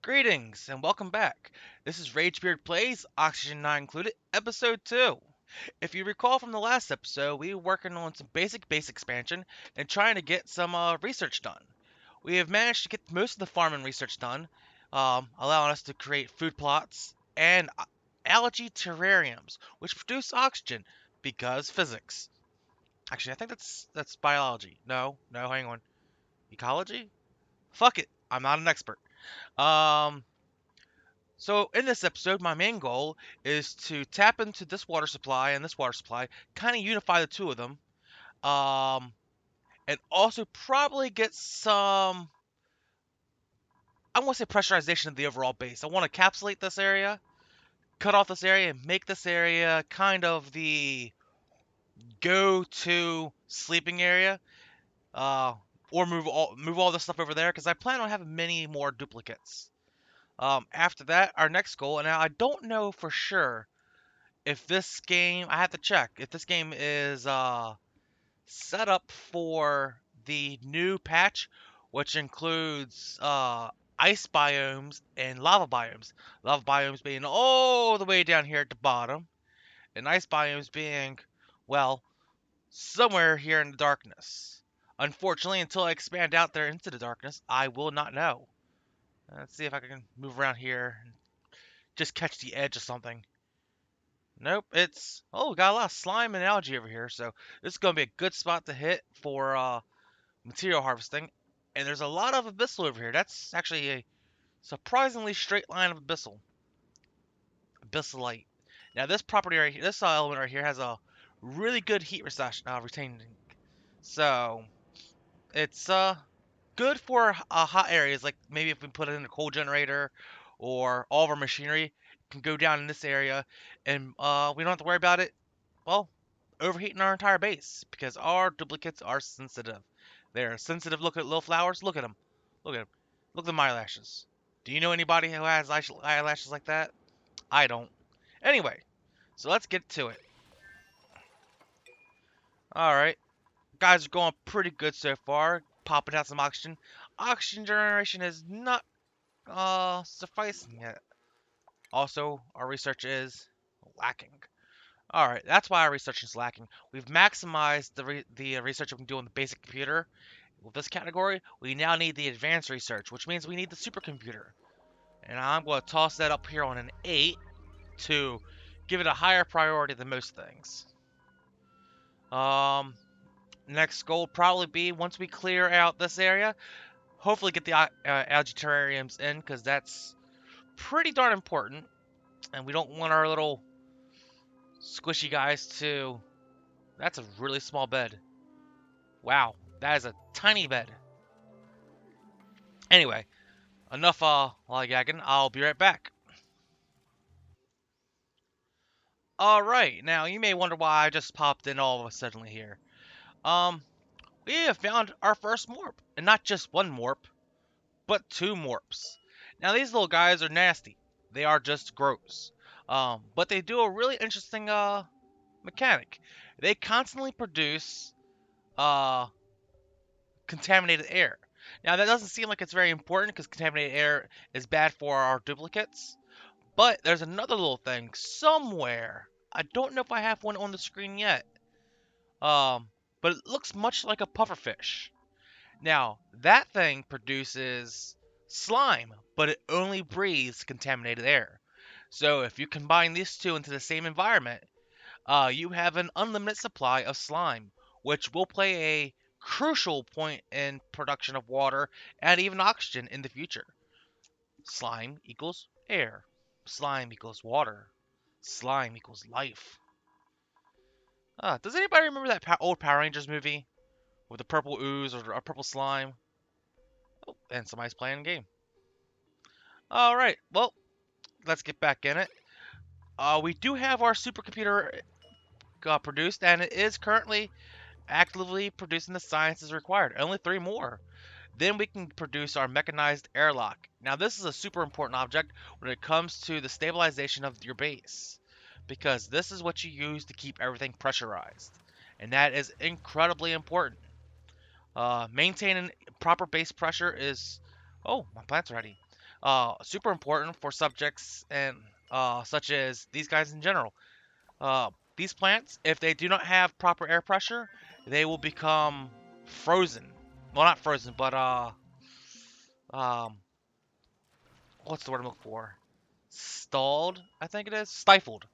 Greetings and welcome back. This is Ragebeard Plays, Oxygen Not Included, Episode 2. If you recall from the last episode, we were working on some base expansion and trying to get some research done. We have managed to get most of the farming research done, allowing us to create food plots and algae terrariums, which produce oxygen because physics. Actually, I think that's biology. No, hang on. Ecology? Fuck it. I'm not an expert. Um, So in this episode, my main goal is to tap into this water supply and this water supply, kind of unify the two of them, um, and also probably get some, I want to say pressurization of the overall base. I want to encapsulate this area, cut off this area, and make this area kind of the go-to sleeping area, uh, or move all this stuff over there because I plan on having many more duplicates. After that, our next goal, and now I don't know for sure if this game, I have to check if this game is set up for the new patch, which includes ice biomes and lava biomes. Lava biomes being all the way down here at the bottom, and ice biomes being, well, somewhere here in the darkness. Unfortunately, until I expand out there into the darkness, I will not know. Let's see if I can move around here and just catch the edge of something. Nope, it's... Oh, we got a lot of slime and algae over here, so this is going to be a good spot to hit for material harvesting. And there's a lot of abyssal over here. That's actually a surprisingly straight line of abyssal. Abyssalite. Now this property right here, this element right here has a really good heat retaining. So, it's good for hot areas, like maybe if we put it in a coal generator or all of our machinery can go down in this area and we don't have to worry about it, well, overheating our entire base because our duplicates are sensitive. They're sensitive. Look at little flowers. Look at them. Look at them. Look at my eyelashes. Do you know anybody who has eyelashes like that? I don't. Anyway, so let's get to it. Alright. Guys are going pretty good so far. Popping out some oxygen. Oxygen generation is not sufficing yet. Also, our research is lacking. Alright, that's why our research is lacking. We've maximized the research we can do on the basic computer. With this category, we now need the advanced research, which means we need the supercomputer. And I'm going to toss that up here on an 8 to give it a higher priority than most things. Um, Next goal will probably be, once we clear out this area, hopefully get the algae terrariums in, because that's pretty darn important. And we don't want our little squishy guys to... That's a really small bed. Wow, that is a tiny bed. Anyway, enough lollygagging. I'll be right back. Alright, now you may wonder why I just popped in all of a sudden here. Um, we have found our first morp. And not just one morp, but two morps. Now these little guys are nasty. They are just gross. But they do a really interesting mechanic. They constantly produce uh contaminated air. Now that doesn't seem like it's very important because contaminated air is bad for our duplicates. But there's another little thing somewhere. I don't know if I have one on the screen yet. But it looks much like a pufferfish. Now, that thing produces slime, but it only breathes contaminated air. So if you combine these two into the same environment, you have an unlimited supply of slime, which will play a crucial point in production of water and even oxygen in the future. Slime equals air. Slime equals water. Slime equals life. Does anybody remember that old Power Rangers movie with the purple ooze or a purple slime? Oh, and somebody's playing a game. All right, well, let's get back in it. We do have our supercomputer produced, and it is currently actively producing the sciences required. Only 3 more. Then we can produce our mechanized airlock. Now, this is a super important object when it comes to the stabilization of your base, because this is what you use to keep everything pressurized, and that is incredibly important. Maintaining proper base pressure is... Oh, my plant's ready. Super important for subjects and such as these guys in general. Uh, these plants, if they do not have proper air pressure, they will become frozen. Well, not frozen, but um, what's the word I'm looking for? Stalled, I think it is. Stifled.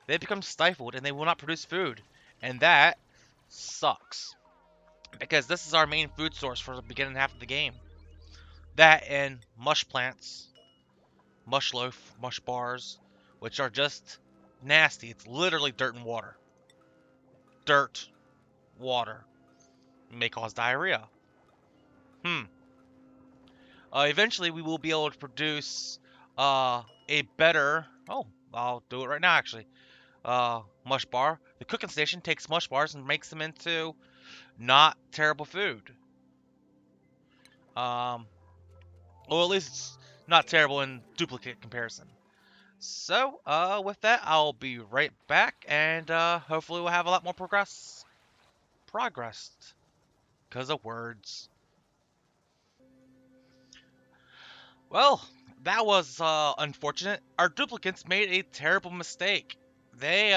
They become stifled and they will not produce food, and that sucks because this is our main food source for the beginning half of the game. That and mush plants, mush loaf, mush bars, which are just nasty. It's literally dirt and water. Dirt, water may cause diarrhea. Hmm. Eventually, we will be able to produce a better. Oh, I'll do it right now. Actually, mush bar. The cooking station takes mush bars and makes them into not terrible food. Um, well, at least it's not terrible in duplicate comparison. So, with that, I'll be right back, and hopefully we'll have a lot more progress, because of words. Well, that was unfortunate. Our duplicates made a terrible mistake. They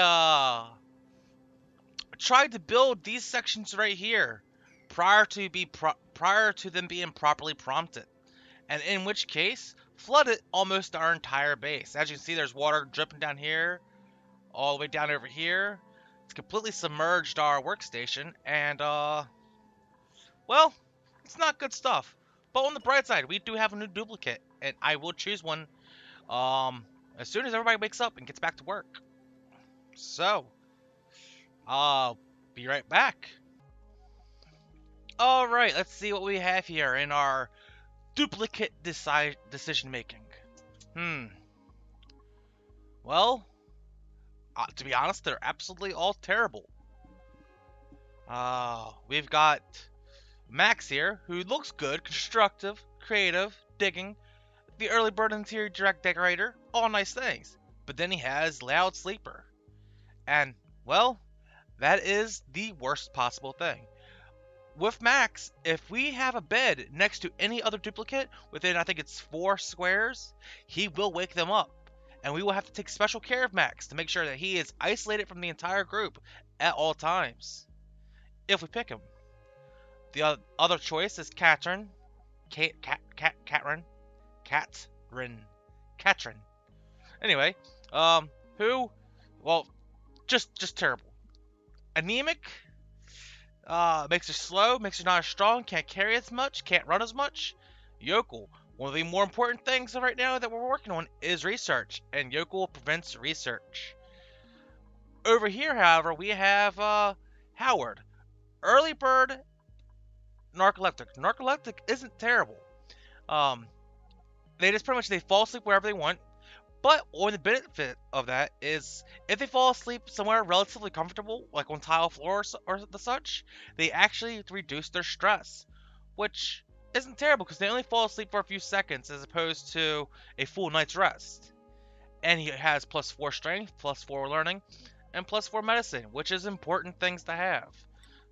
tried to build these sections right here prior to them being properly prompted, and in which case flooded almost our entire base. As you can see, there's water dripping down here, all the way down over here. It's completely submerged our workstation, and well, it's not good stuff. But on the bright side, we do have a new duplicate, and I will choose one as soon as everybody wakes up and gets back to work. So, I'll be right back. All right, let's see what we have here in our duplicate decision making. Hmm. Well, to be honest, they're absolutely all terrible. We've got Max here, who looks good, constructive, creative, digging, the early bird interior direct decorator, all nice things. But then he has loud sleeper. And, well, that is the worst possible thing. With Max, if we have a bed next to any other duplicate within, I think it's 4 squares, he will wake them up. And we will have to take special care of Max to make sure that he is isolated from the entire group at all times. If we pick him. The other choice is Katrin. Katrin. Katrin. Anyway, who, well, just terrible. Anemic, makes her slow, makes her not as strong, can't carry as much, can't run as much. Yokel, one of the more important things right now that we're working on is research, and Yokel prevents research. Over here, however, we have Howard. Early bird, narcoleptic. Narcoleptic isn't terrible. Um, they just pretty much they fall asleep wherever they want. But one of the benefit of that is if they fall asleep somewhere relatively comfortable, like on tile floors or the such, they actually reduce their stress, which isn't terrible because they only fall asleep for a few seconds as opposed to a full night's rest. And he has +4 strength, +4 learning, and +4 medicine, which is important things to have.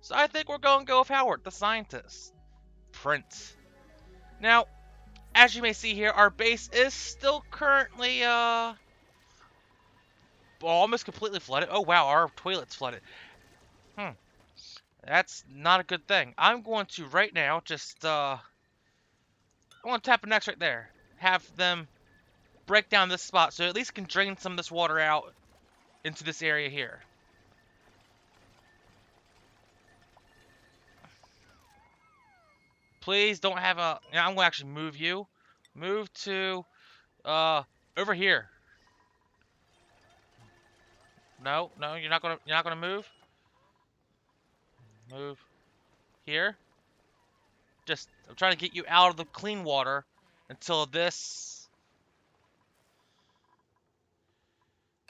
So I think we're going to go with Howard, the scientist. Print. Now, as you may see here, our base is still currently, almost completely flooded. Oh, wow, our toilet's flooded. That's not a good thing. I'm going to, right now, just, I'm going to tap an X right there. Have them break down this spot so at least can drain some of this water out into this area here. Please don't have a... Yeah, I'm going to actually move you. Move to, over here. No, you're not gonna move. Move here. Just, I'm trying to get you out of the clean water until this.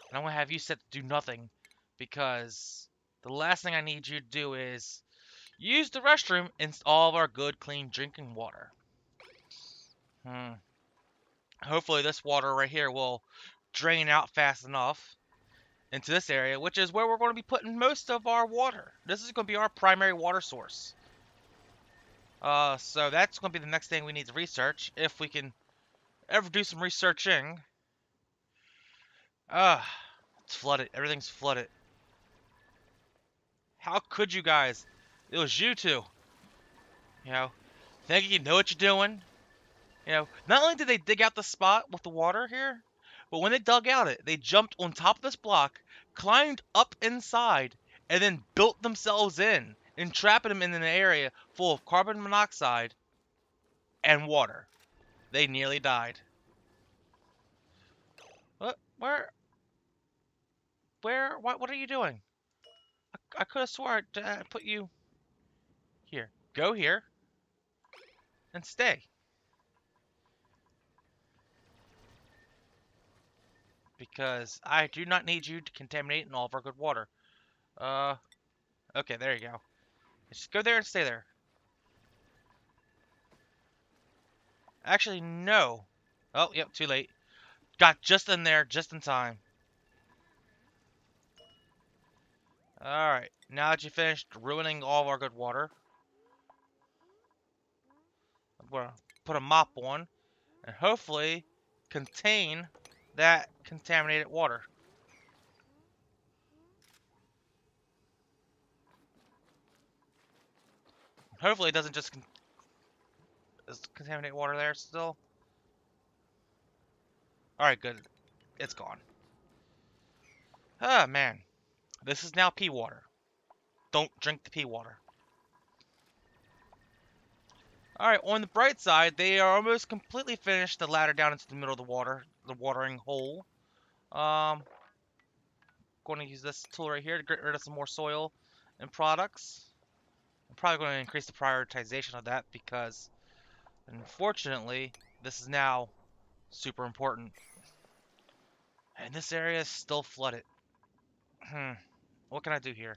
And I'm gonna have you set to do nothing because the last thing I need you to do is use the restroom in all of our good, clean drinking water. Hopefully this water right here will drain out fast enough into this area, which is where we're going to be putting most of our water. This is going to be our primary water source. So that's going to be the next thing we need to research, if we can ever do some researching. Ah, it's flooded. Everything's flooded. How could you guys? It was you two. You know, thinking you know what you're doing. Not only did they dig out the spot with the water here, but when they dug out it, they jumped on top of this block, climbed up inside, and then built themselves in, entrapping them in an area full of carbon monoxide and water. They nearly died. What? What are you doing? I could have swore I put you here. Go here and stay. Because I do not need you to contaminate all of our good water. Uh, okay, there you go. Just go there and stay there. Actually, no. Oh, yep, too late. Got just in there, just in time. Alright, now that you finished ruining all of our good water, I'm gonna put a mop on and hopefully contain that contaminated water. Hopefully it doesn't just contaminate water there still. Alright, good. It's gone. Ah, man. This is now pea water. Don't drink the pea water. Alright, on the bright side, they are almost completely finished the ladder down into the middle of the water, the watering hole. Going to use this tool right here to get rid of some more soil and products. I'm probably going to increase the prioritization of that because, unfortunately, this is now super important. And this area is still flooded. What can I do here?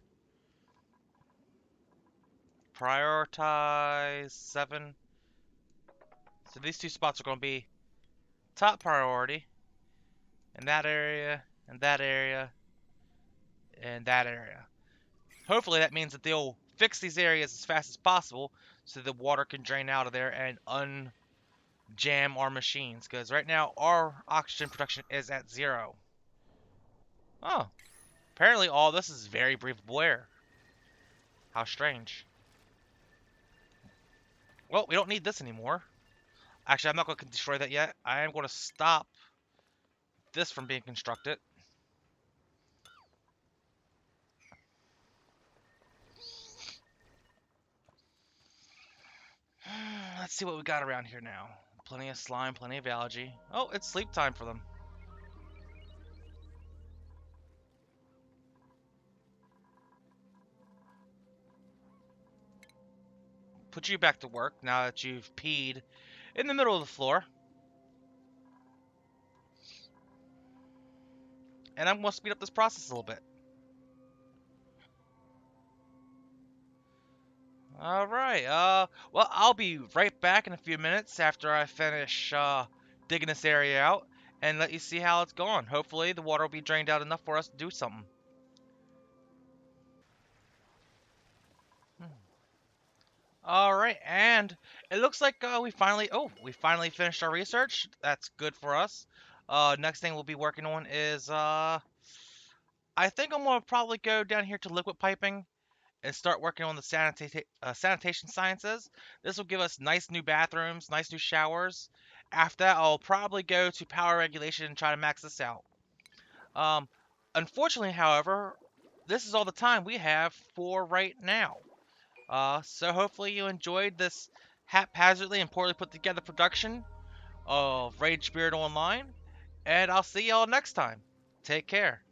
Prioritize 7. So these two spots are going to be top priority. In that area, and that area, and that area. Hopefully that means that they'll fix these areas as fast as possible so the water can drain out of there and unjam our machines. Because right now our oxygen production is at 0. Oh, apparently all this is very breathable air. How strange. Well, we don't need this anymore. Actually, I'm not going to destroy that yet. I am going to stop this from being constructed. Let's see what we got around here now. Plenty of slime, plenty of algae. Oh, it's sleep time for them. Put you back to work now that you've peed in the middle of the floor. And I'm going to speed up this process a little bit. Alright, well, I'll be right back in a few minutes after I finish, digging this area out and let you see how it's going. Hopefully the water will be drained out enough for us to do something. Alright, and it looks like, we finally finished our research. That's good for us. Next thing we'll be working on is, I think I'm going to probably go down here to liquid piping and start working on the sanitation sciences. This will give us nice new bathrooms, nice new showers. After that, I'll probably go to power regulation and try to max this out. Um, Unfortunately, however, this is all the time we have for right now. So hopefully you enjoyed this haphazardly and poorly put together production of Ragebeard Online, and I'll see y'all next time. Take care.